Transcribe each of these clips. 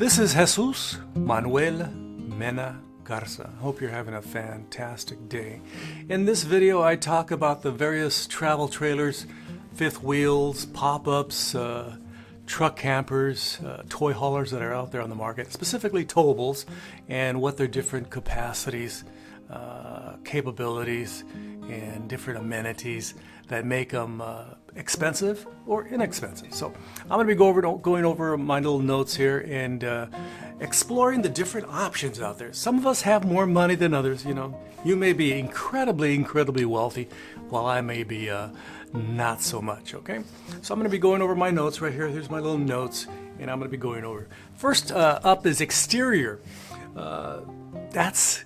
This is Jesus Manuel Mena Garza. I hope you're having a fantastic day. In this video, I talk about the various travel trailers, fifth wheels, pop-ups, truck campers, toy haulers that are out there on the market, specifically towables, and what their different capacities, capabilities, and different amenities that make them expensive or inexpensive. So I'm going to be going over my little notes here and exploring the different options out there. Some of us have more money than others. You know, you may be incredibly wealthy, while I may be not so much. Okay, so I'm going to be going over my notes right here. Here's my little notes, and I'm going to be going over. First up is exterior. That's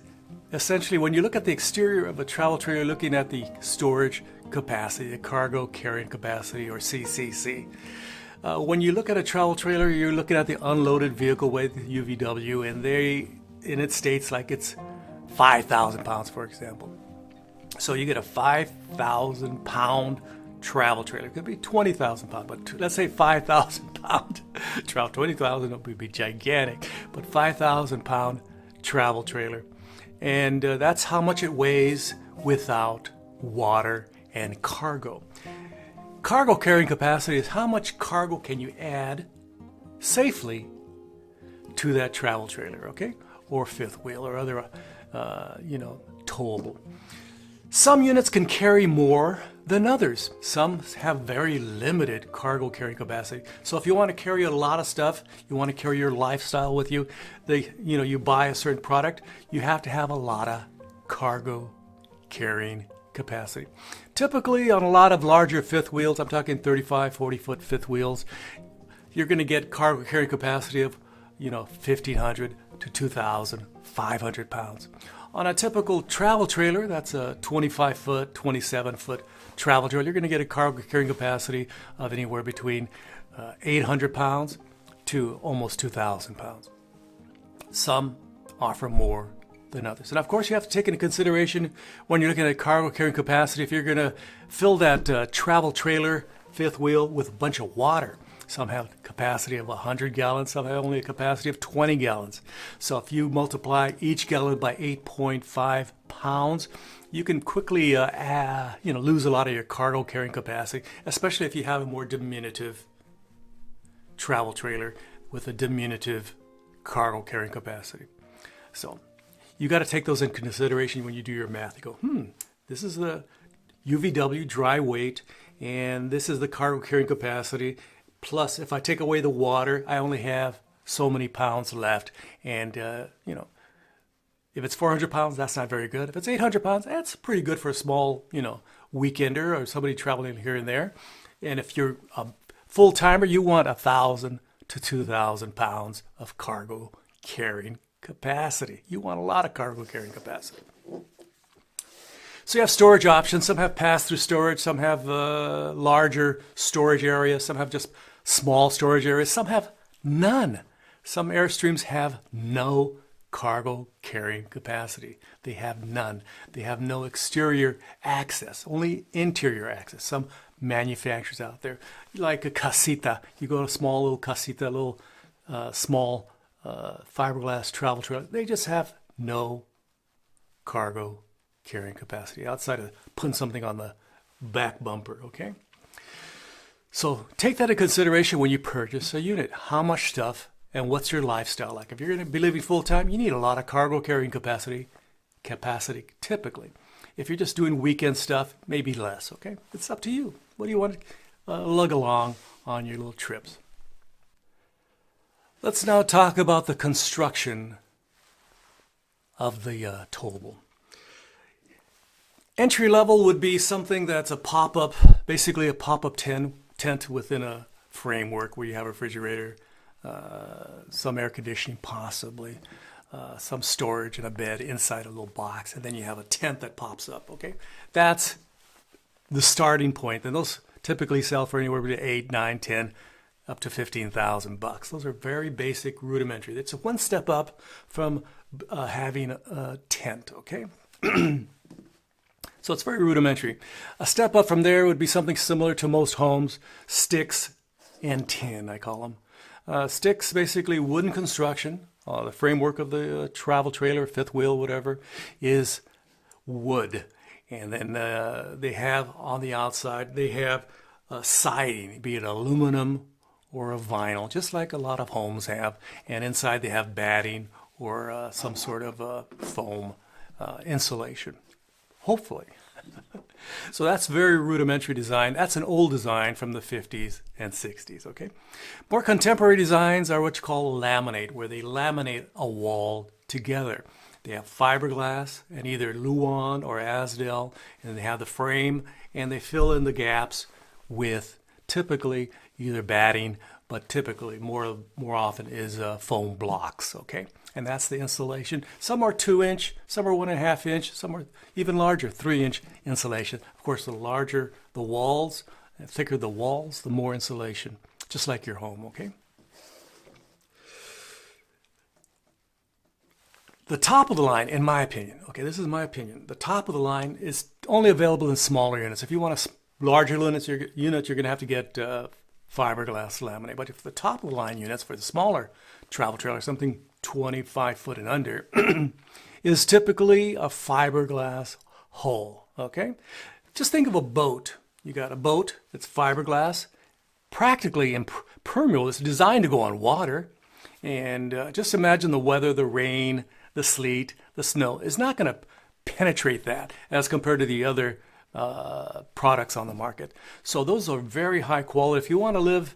essentially, when you look at the exterior of a travel trailer, you're looking at the storage capacity, the cargo carrying capacity, or CCC. When you look at a travel trailer, you're looking at the unloaded vehicle weight, the UVW, and it states like it's 5,000 pounds, for example. So you get a 5,000 pound travel trailer. It could be 20,000 pounds, but let's say 5,000 pound travel. 20,000 would be gigantic, but 5,000 pound travel trailer. And that's how much it weighs without water and cargo. Cargo carrying capacity is how much cargo can you add safely to that travel trailer, okay? Or fifth wheel or other, towable. Some units can carry more than others. Some have very limited cargo carrying capacity. So if you want to carry a lot of stuff, you want to carry your lifestyle with you, you buy a certain product, you have to have a lot of cargo carrying capacity. Typically on a lot of larger fifth wheels, I'm talking 35, 40 foot fifth wheels, you're going to get cargo carrying capacity of 1,500 to 2,500 pounds. On a typical travel trailer, that's a 25 foot, 27 foot travel trailer, you're going to get a cargo carrying capacity of anywhere between 800 pounds to almost 2,000 pounds. Some offer more than others. And of course, you have to take into consideration when you're looking at cargo carrying capacity, if you're going to fill that travel trailer fifth wheel with a bunch of water. Some have a capacity of 100 gallons, some have only a capacity of 20 gallons. So if you multiply each gallon by 8.5 pounds, you can quickly lose a lot of your cargo carrying capacity, especially if you have a more diminutive travel trailer with a diminutive cargo carrying capacity. So you got to take those into consideration when you do your math. You go, this is the UVW dry weight, and this is the cargo carrying capacity. Plus, if I take away the water, I only have so many pounds left. And, if it's 400 pounds, that's not very good. If it's 800 pounds, that's pretty good for a small, weekender or somebody traveling here and there. And if you're a full-timer, you want 1,000 to 2,000 pounds of cargo carrying capacity. You want a lot of cargo carrying capacity. So you have storage options. Some have pass-through storage. Some have larger storage areas. Some have just small storage areas. Some have none. Some Airstreams have no cargo carrying capacity. They have none. They have no exterior access, only interior access. Some manufacturers out there, like a casita. You go to a small little casita, little small fiberglass travel trailer. They just have no cargo carrying capacity outside of putting something on the back bumper, okay? So take that into consideration when you purchase a unit. How much stuff and what's your lifestyle like? If you're going to be living full-time, you need a lot of cargo carrying capacity typically. If you're just doing weekend stuff, maybe less, okay? It's up to you. What do you want to lug along on your little trips? Let's now talk about the construction of the towable. Entry level would be something that's a pop-up, basically a pop-up tent within a framework where you have a refrigerator, some air conditioning possibly, some storage and a bed inside a little box, and then you have a tent that pops up, okay? That's the starting point. And those typically sell for anywhere between 8, 9, 10, up to 15,000 bucks. Those are very basic, rudimentary. It's one step up from having a tent, okay? So it's very rudimentary. A step up from there would be something similar to most homes, sticks and tin, I call them. Sticks, basically wooden construction. The framework of the travel trailer, fifth wheel, whatever, is wood. And then they have on the outside, they have siding, be it aluminum or a vinyl, just like a lot of homes have. And inside they have batting or some sort of foam insulation, hopefully. So that's very rudimentary design. That's an old design from the 50s and 60s, okay? More contemporary designs are what you call laminate, where they laminate a wall together. They have fiberglass and either Luan or Asdel, and they have the frame, and they fill in the gaps with typically either batting, but typically more often is foam blocks, okay? And that's the insulation. Some are 2-inch, some are 1.5 inch, some are even larger, 3-inch insulation. Of course, the larger the walls, the thicker the walls, the more insulation, just like your home, okay? The top of the line, in my opinion, okay, this is my opinion, the top of the line is only available in smaller units. If you want a larger unit, you're going to have to get fiberglass laminate. But if the top of the line units for the smaller travel trailer, something 25 foot and under, is typically a fiberglass hull, okay? Just think of a boat. You got a boat that's fiberglass, practically impermeable. It's designed to go on water. And just imagine the weather, the rain, the sleet, the snow is not going to penetrate that as compared to the other products on the market. So those are very high quality. If you want to live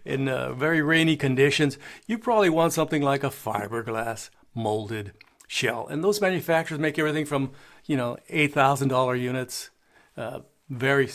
in very rainy conditions, you probably want something like a fiberglass molded shell. And those manufacturers make everything from, $8,000 units, very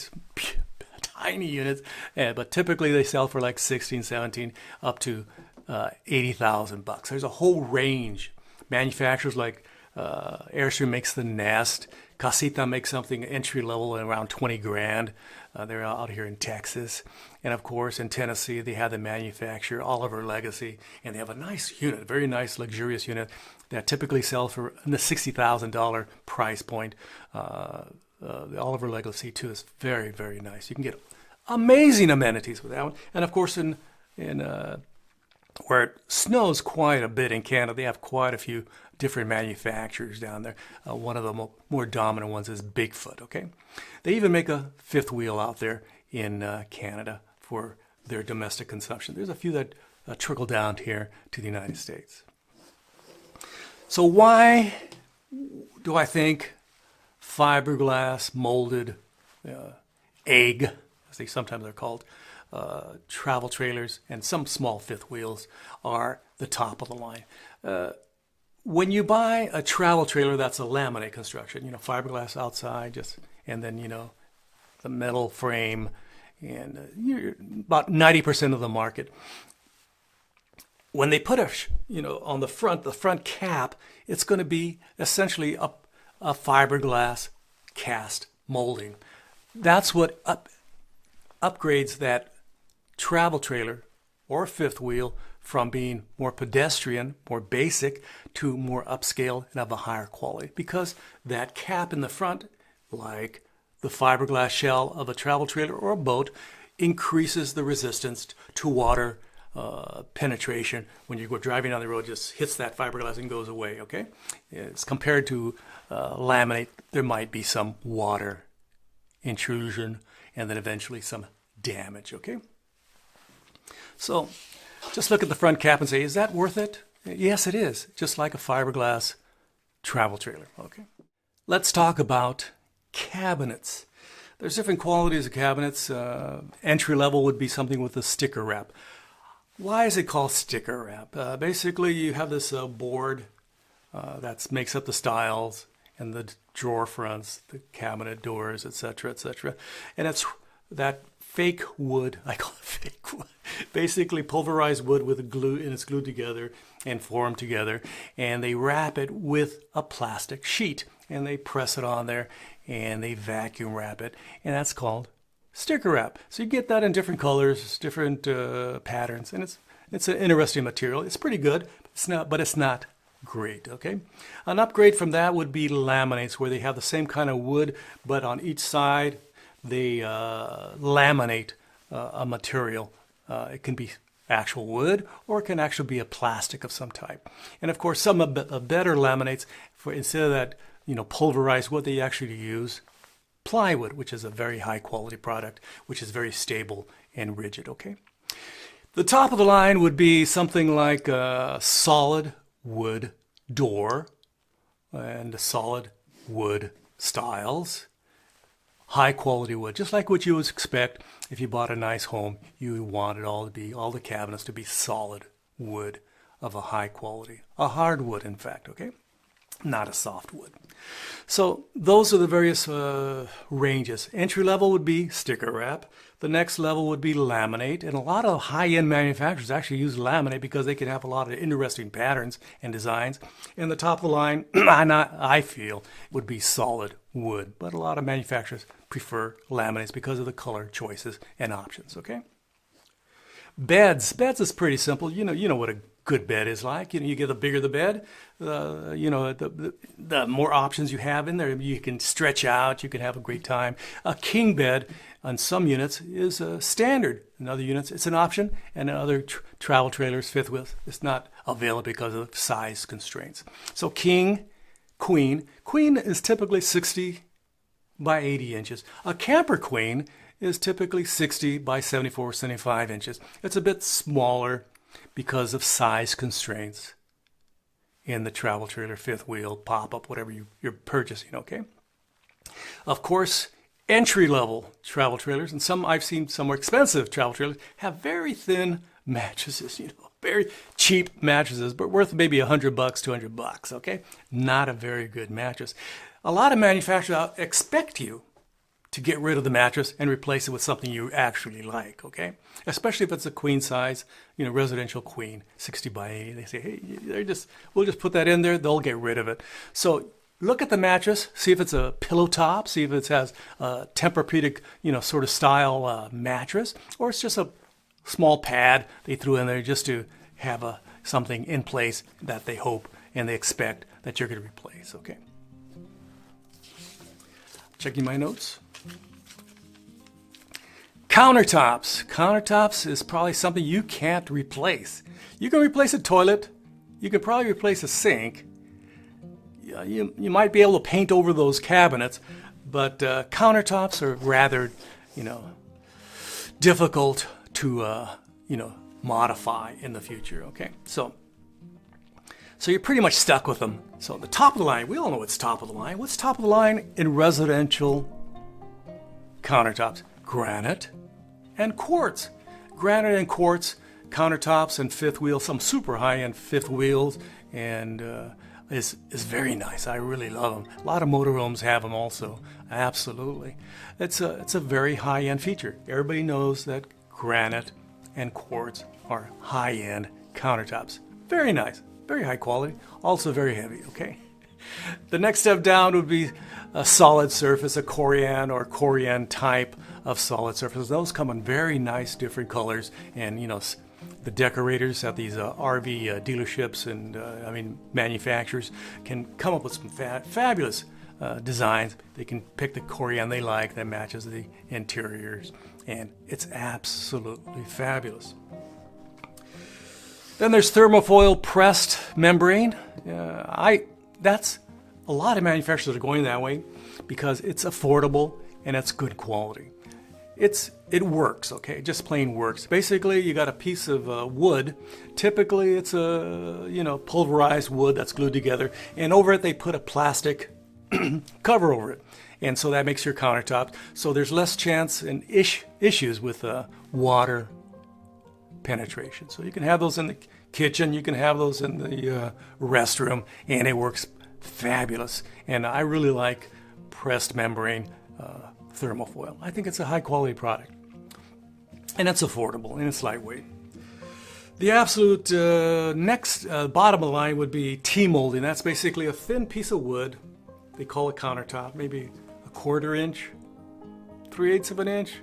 tiny units, but typically they sell for like 16, 17, up to $80,000. There's a whole range. Manufacturers like Airstream makes the Nest. Casita makes something entry level at around 20 grand. They're out here in Texas. And of course, in Tennessee, they have the manufacturer Oliver Legacy, and they have a nice unit, very nice, luxurious unit that typically sells for in the $60,000 price point. The Oliver Legacy, too, is very, very nice. You can get amazing amenities with that one. And of course, in where it snows quite a bit in Canada, they have quite a few different manufacturers down there. One of the more dominant ones is Bigfoot, okay? They even make a fifth wheel out there in Canada for their domestic consumption. There's a few that trickle down here to the United States. So why do I think fiberglass molded egg, as they sometimes are called, travel trailers and some small fifth wheels are the top of the line? When you buy a travel trailer that's a laminate construction, fiberglass outside, and then the metal frame, and you're about 90% of the market. When they put on the front cap, it's going to be essentially a fiberglass cast molding. That's what upgrades that travel trailer or fifth wheel from being more pedestrian, more basic, to more upscale and of a higher quality. Because that cap in the front, like the fiberglass shell of a travel trailer or a boat, increases the resistance to water penetration. When you go driving on the road, just hits that fiberglass and goes away, okay? It's compared to laminate, there might be some water intrusion and then eventually some damage, okay? So just look at the front cap and say, is that worth it? Yes, it is, just like a fiberglass travel trailer, okay? Let's talk about cabinets. There's different qualities of cabinets. Entry level would be something with a sticker wrap. Why is it called sticker wrap? Basically, you have this board that makes up the stiles and the drawer fronts, the cabinet doors, etc., etc. And it's that fake wood, I call it fake wood, basically pulverized wood with glue, and it's glued together and formed together, and they wrap it with a plastic sheet, and they press it on there, and they vacuum wrap it, and that's called sticker wrap. So you get that in different colors, different patterns, and it's an interesting material. It's pretty good, but it's not great, okay? An upgrade from that would be laminates, where they have the same kind of wood, but on each side they laminate a material. It can be actual wood, or it can actually be a plastic of some type. And of course, some better laminates, for instead of that, pulverized wood, they actually use plywood, which is a very high quality product, which is very stable and rigid, okay? The top of the line would be something like a solid wood door and solid wood styles. High quality wood, just like what you would expect if you bought a nice home. You want it all the cabinets to be solid wood of a high quality, a hardwood in fact, okay? Not a softwood. So those are the various ranges. Entry level would be sticker wrap. The next level would be laminate, and a lot of high-end manufacturers actually use laminate because they can have a lot of interesting patterns and designs. And the top of the line, I feel, would be solid wood, but a lot of manufacturers prefer laminates because of the color choices and options, okay? Beds is pretty simple. You know what a good bed is like. You get the bigger the bed, the more options you have in there. You can stretch out, you can have a great time. A king bed on some units is standard. In other units, it's an option, and in other travel trailers, fifth wheels, it's not available because of size constraints. So king, queen is typically 60 by 80 inches. A camper queen is typically 60 by 74, 75 inches. It's a bit smaller because of size constraints in the travel trailer, fifth wheel, pop-up, whatever you're purchasing, okay? Of course, entry-level travel trailers, and some I've seen some more expensive travel trailers, have very thin mattresses, very cheap mattresses, but worth maybe $100, $200, okay? Not a very good mattress. A lot of manufacturers expect you to get rid of the mattress and replace it with something you actually like, okay? Especially if it's a queen size, residential queen, 60 by 80. They say, hey, we'll just put that in there, they'll get rid of it. So look at the mattress, see if it's a pillow top, see if it has a Tempur-Pedic, sort of style mattress, or it's just a small pad they threw in there just to have something in place that they hope and they expect that you're going to replace, okay? Checking my notes. Countertops. Countertops is probably something you can't replace. You can replace a toilet. You can probably replace a sink. You might be able to paint over those cabinets, but countertops are rather, difficult to, modify in the future, okay? So you're pretty much stuck with them. So the top of the line, we all know what's top of the line. What's top of the line in residential countertops? Granite and quartz. Granite and quartz countertops and fifth wheel, some super high-end fifth wheels, and is very nice. I really love them. A lot of motorhomes have them also. Absolutely. It's a very high-end feature. Everybody knows that granite and quartz are high-end countertops. Very nice. Very high quality. Also very heavy, okay? The next step down would be a solid surface, a Corian or Corian type of solid surfaces. Those come in very nice different colors, and the decorators at these RV dealerships and manufacturers can come up with some fabulous designs. They can pick the Corian they like that matches the interiors, and it's absolutely fabulous. Then there's thermofoil pressed membrane. That's a lot of manufacturers that are going that way because it's affordable and it's good quality. It works, okay? It just plain works. Basically, you got a piece of wood. Typically, it's a pulverized wood that's glued together, and over it they put a plastic cover over it, and so that makes your countertop. So there's less chance and issues with water penetration. So you can have those in the kitchen, you can have those in the restroom, and it works fabulous. And I really like pressed membrane thermofoil. I think it's a high quality product, and it's affordable and it's lightweight. The absolute next bottom of the line would be T-molding. That's basically a thin piece of wood. They call it countertop, maybe a 1/4 inch, 3/8 of an inch,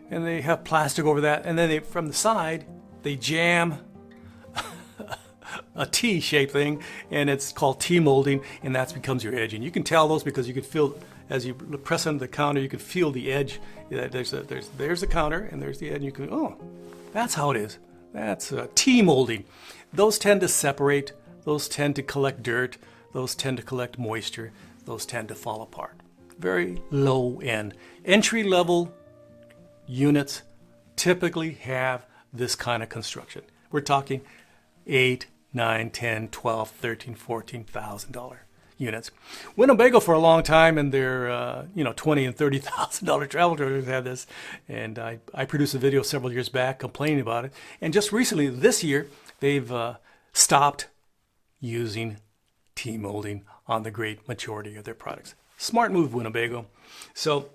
and they have plastic over that, and then from the side they jam a T-shaped thing, and it's called T-molding, and that becomes your edge. And you can tell those because you can feel, as you press under the counter, you can feel the edge. There's the counter, and there's the edge, and you can, oh, that's how it is. That's T-molding. Those tend to separate, those tend to collect dirt, those tend to collect moisture, those tend to fall apart. Very low end. Entry-level units typically have this kind of construction. We're talking 8, 9, 10, 12, 13, 14,000 dollar units. Winnebago for a long time, and their $20,000 and $30,000 travel trailers have this. And I produced a video several years back complaining about it. And just recently, this year, they've stopped using T-molding on the great majority of their products. Smart move, Winnebago. So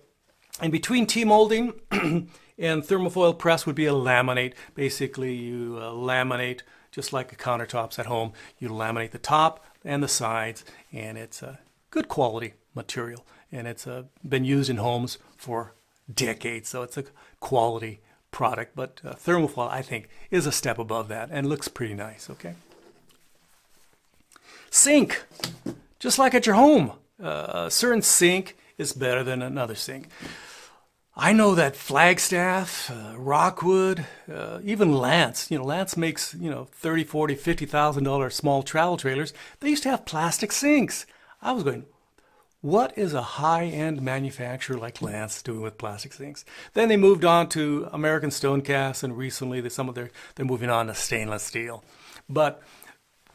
in between T-molding and thermofoil press would be a laminate. Basically, you laminate just like the countertops at home. You laminate the top and the sides, and it's a good quality material. And it's been used in homes for decades, so it's a quality product. But thermofoil, I think, is a step above that and looks pretty nice, okay? Sink, just like at your home. A certain sink is better than another sink. I know that Flagstaff, Rockwood, even Lance, Lance makes, $30,000, $40,000, $50,000 small travel trailers. They used to have plastic sinks. I was going, what is a high-end manufacturer like Lance doing with plastic sinks? Then they moved on to American stone cast, and recently they're moving on to stainless steel. But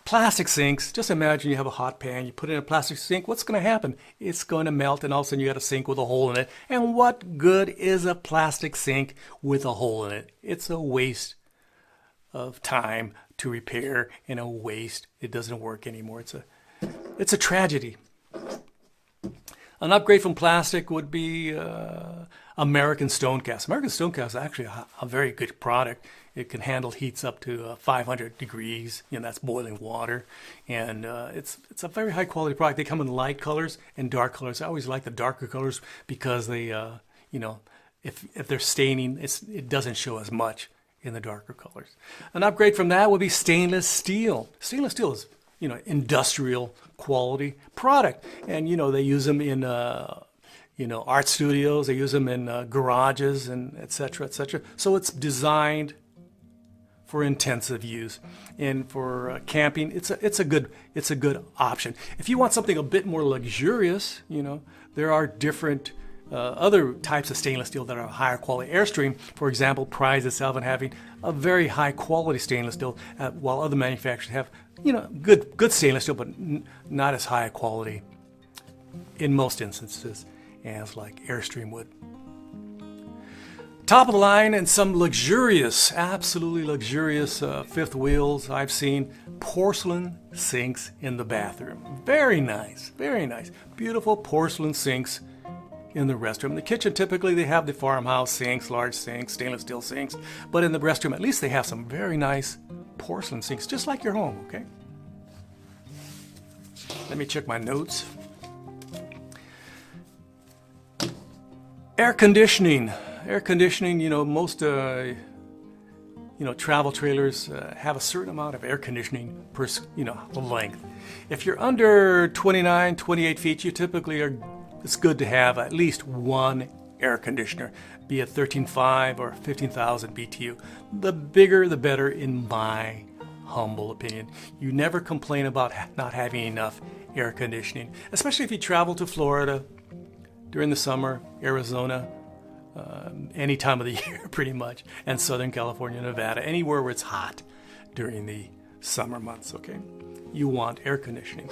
plastic sinks, just imagine you have a hot pan, you put it in a plastic sink, what's going to happen? It's going to melt, and all of a sudden you got a sink with a hole in it. And what good is a plastic sink with a hole in it? It's a waste of time to repair, and a waste. It doesn't work anymore. It's a tragedy. An upgrade from plastic would be American stone cast. American stone cast is actually a very good product. It can handle heats up to 500 degrees, that's boiling water. And it's a very high quality product. They come in light colors and dark colors. I always like the darker colors because they, if they're staining, it doesn't show as much in the darker colors. An upgrade from that would be stainless steel. Stainless steel is, industrial quality product. And, they use them in, art studios. They use them in garages and et cetera, et cetera. So it's designed for intensive use, and for camping, it's a good option. If you want something a bit more luxurious, there are different other types of stainless steel that are higher quality. Airstream, for example, prides itself in having a very high quality stainless steel, while other manufacturers have good stainless steel, but not as high a quality in most instances as like Airstream would. Top of the line, and some luxurious, absolutely luxurious fifth wheels. I've seen porcelain sinks in the bathroom. Very nice, very nice. Beautiful porcelain sinks in the restroom. In the kitchen, typically they have the farmhouse sinks, large sinks, stainless steel sinks. But in the restroom, at least they have some very nice porcelain sinks, just like your home, okay? Let me check my notes. Air conditioning. Air conditioning, most travel trailers have a certain amount of air conditioning per length. If you're under 29, 28 feet, you typically it's good to have at least one air conditioner, be it 13.5 or 15,000 BTU. The bigger, the better, in my humble opinion. You never complain about not having enough air conditioning, especially if you travel to Florida during the summer, Arizona, any time of the year pretty much, and Southern California, Nevada, anywhere where it's hot during the summer months, okay? You want air conditioning.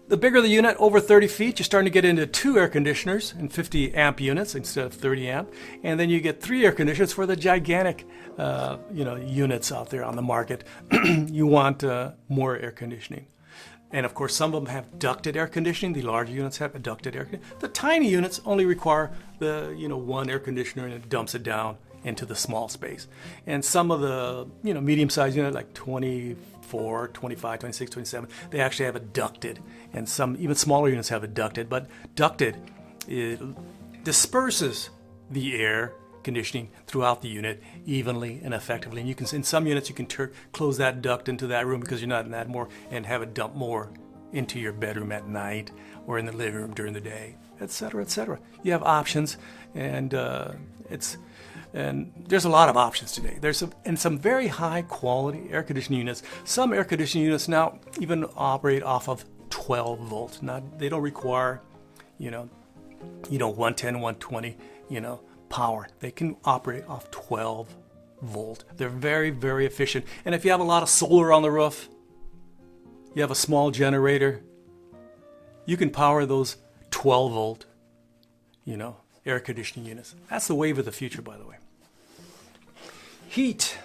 The bigger the unit, over 30 feet, you're starting to get into 2 air conditioners and 50 amp units instead of 30 amp, and then you get 3 air conditioners for the gigantic units out there on the market. You want more air conditioning. And of course, some of them have ducted air conditioning. The larger units have ducted air conditioning. The tiny units only require the one air conditioner, and it dumps it down into the small space. And some of the medium-sized units, like 24, 25, 26, 27, they actually have it ducted. And some even smaller units have it ducted. But ducted, it disperses the air conditioning throughout the unit evenly and effectively. And you can, in some units, you can close that duct into that room because you're not in that more, and have it dump more into your bedroom at night or in the living room during the day, etc., etc. You have options, and it's And there's a lot of options today. There's some very high quality air conditioning units. Some air conditioning units now even operate off of 12 volts. They don't require, 110, 120, power. They can operate off 12 volt. They're very, very efficient. And if you have a lot of solar on the roof, you have a small generator, you can power those 12 volt, air conditioning units. That's the wave of the future, by the way. Heat.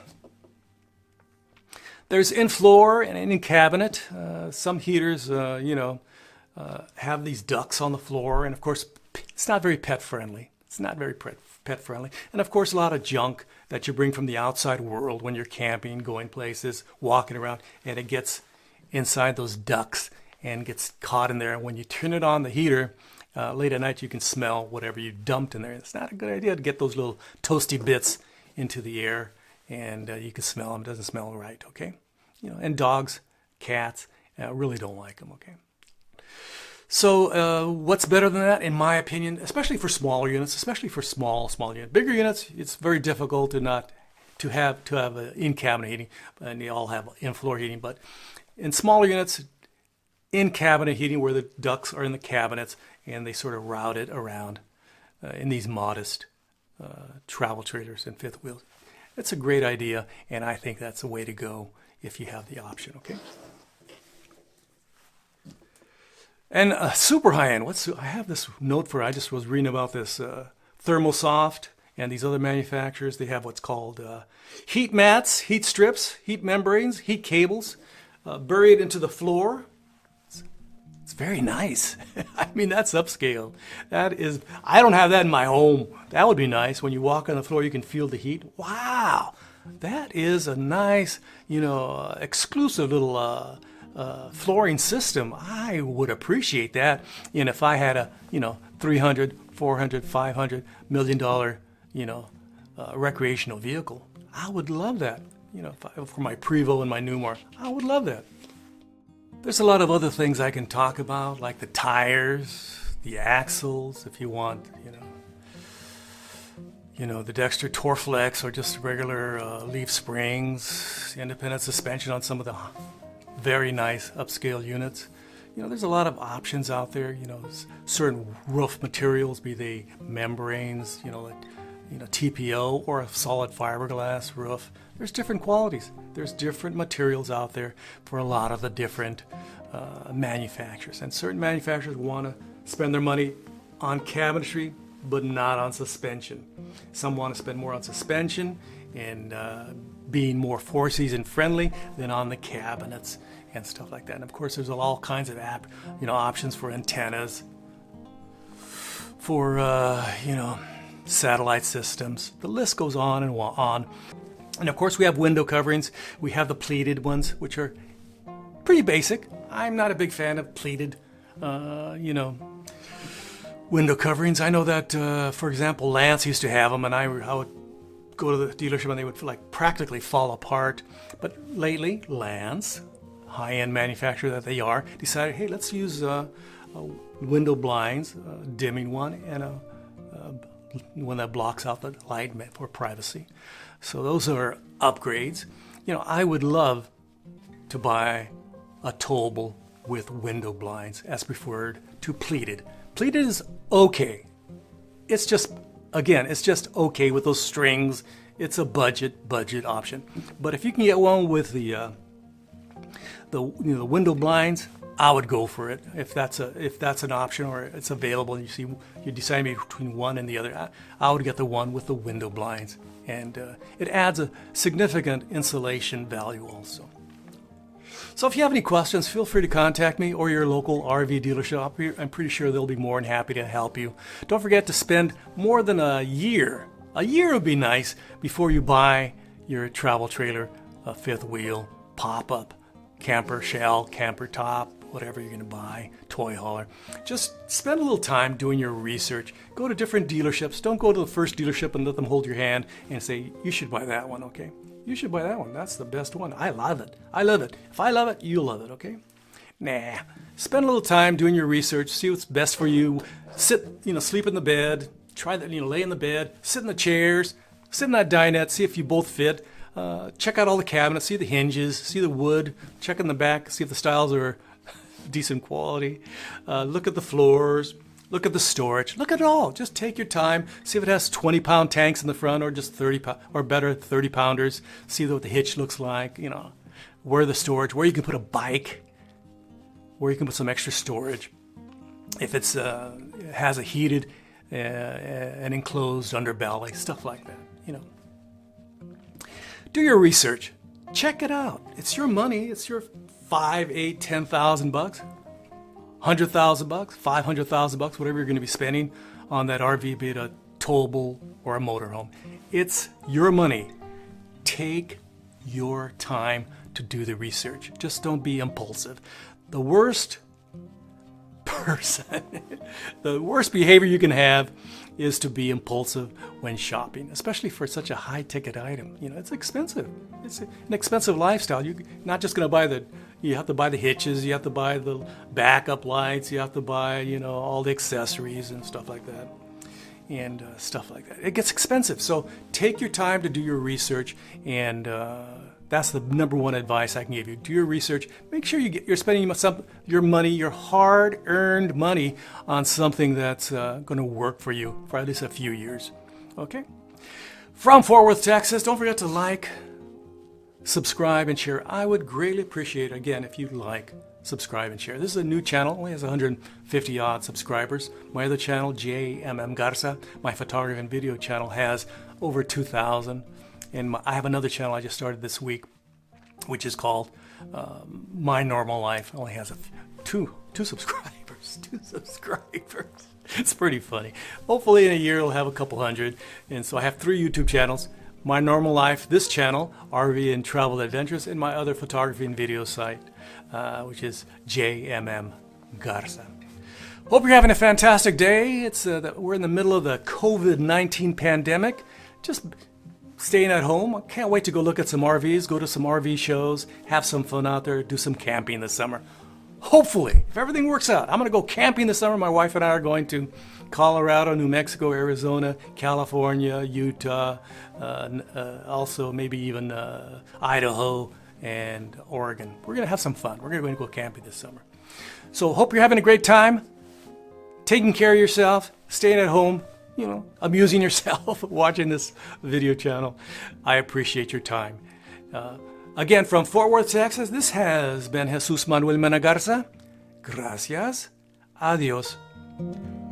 There's in-floor and in-cabinet. Some heaters, have these ducts on the floor, and of course, it's not very pet friendly. It's not very pet friendly. And of course, a lot of junk that you bring from the outside world when you're camping, going places, walking around, and it gets inside those ducts and gets caught in there. And when you turn it on, the heater, late at night, you can smell whatever you dumped in there. It's not a good idea to get those little toasty bits into the air, and you can smell them. It doesn't smell right, okay? And dogs, cats, really don't like them, okay? So what's better than that, in my opinion, especially for smaller units, especially for small units. Bigger units, it's very difficult to have in-cabinet heating, and they all have in-floor heating. But in smaller units, in-cabinet heating, where the ducts are in the cabinets, and they sort of route it around in these modest travel trailers and fifth wheels. It's a great idea, and I think that's the way to go if you have the option, okay? And super high-end. I have this note I just was reading about this Thermosoft and these other manufacturers. They have what's called heat mats, heat strips, heat membranes, heat cables buried into the floor. It's very nice. I mean, that's upscale. I don't have that in my home. That would be nice. When you walk on the floor, you can feel the heat. Wow, that is a nice, exclusive little flooring system. I would appreciate that. And if I had a, $300, $400, $500 million, recreational vehicle, I would love that. For my Prevost and my Newmar, I would love that. There's a lot of other things I can talk about, like the tires, the axles, if you want, the Dexter Torflex or just regular leaf springs, independent suspension on some of the very nice upscale units. There's a lot of options out there. Certain roof materials, be they membranes, TPO or a solid fiberglass roof. There's different qualities. There's different materials out there for a lot of the different manufacturers. And certain manufacturers want to spend their money on cabinetry, but not on suspension. Some want to spend more on suspension and being more four-season friendly than on the cabinets and stuff like that. And of course, there's all kinds of options for antennas, for satellite systems. The list goes on and on. And of course, we have window coverings. We have the pleated ones, which are pretty basic. I'm not a big fan of pleated, window coverings. I know that, for example, Lance used to have them, and I would go to the dealership and they would practically fall apart. But lately, Lance, high-end manufacturer that they are, decided, hey, let's use window blinds, dimming one, and one that blocks out the light for privacy. So those are upgrades. I would love to buy a towable with window blinds as preferred to pleated. Pleated is okay. It's just okay with those strings. It's a budget option. But if you can get one with the window blinds, I would go for it. If that's an option or it's available, and you decide between one and the other, I would get the one with the window blinds, and it adds a significant insulation value also. So if you have any questions, feel free to contact me or your local RV dealership. I'm pretty sure they'll be more than happy to help you. Don't forget to spend more than a year. A year would be nice before you buy your travel trailer, a fifth wheel, pop-up, camper shell, camper top, whatever you're going to buy, toy hauler. Just spend a little time doing your research. Go to different dealerships. Don't go to the first dealership and let them hold your hand and say, you should buy that one, okay? You should buy that one. That's the best one. I love it. I love it. If I love it, you'll love it, okay? Nah. Spend a little time doing your research. See what's best for you. Sleep in the bed. Try that, lay in the bed. Sit in the chairs. sit in that dinette, see if you both fit. Check out all the cabinets, see the hinges, see the wood, check in the back, see if the stiles are decent quality. Look at the floors, look at the storage, look at it all. Just take your time, see if it has 20-pound tanks in the front or just 30 or better 30-pounders. See what the hitch looks like, you know, where the storage, where you can put a bike, where you can put some extra storage. If it has a heated and enclosed underbelly, stuff like that, you know. Do your research. Check it out. It's your money. It's your $5,000, $8,000, $10,000, $100,000, $500,000, whatever you're going to be spending on that RV, be it a towable or a motorhome. It's your money. Take your time to do the research. Just don't be impulsive. The worst person, the worst behavior you can have is to be impulsive when shopping, especially for such a high-ticket item. You know, it's expensive. It's an expensive lifestyle. You're not just going to buy you have to buy the hitches, you have to buy the backup lights, you have to buy, you know, all the accessories and stuff like that. And stuff like that. It gets expensive. So take your time to do your research, and that's the number one advice I can give you. Do your research. Make sure you're spending your money, your hard-earned money, on something that's going to work for you for at least a few years. Okay? From Fort Worth, Texas, don't forget to like, subscribe, and share. I would greatly appreciate, again, if you like, subscribe, and share. This is a new channel. Only has 150-odd subscribers. My other channel, JMM Garza, my photography and video channel, has over 2,000. And I have another channel I just started this week, which is called My Normal Life. It only has two subscribers. 2 subscribers. It's pretty funny. Hopefully in a year it'll have a couple hundred. And so I have 3 YouTube channels. My Normal Life, this channel, RV and Travel Adventures, and my other photography and video site, which is JMM Garza. Hope you're having a fantastic day. We're in the middle of the COVID-19 pandemic. Just staying at home. I can't wait to go look at some RVs, go to some RV shows, have some fun out there, do some camping this summer. Hopefully, if everything works out, I'm going to go camping this summer. My wife and I are going to Colorado, New Mexico, Arizona, California, Utah, also maybe even Idaho and Oregon. We're going to have some fun. We're going to go camping this summer. So hope you're having a great time, taking care of yourself, staying at home, you know, amusing yourself, watching this video channel. I appreciate your time. Again, from Fort Worth, Texas, this has been Jesus Manuel Mena Garza. Gracias. Adios.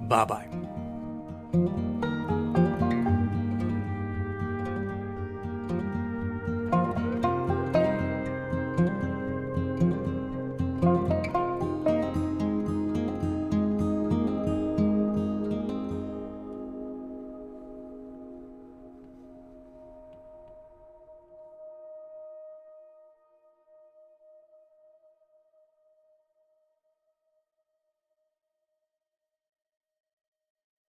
Bye-bye.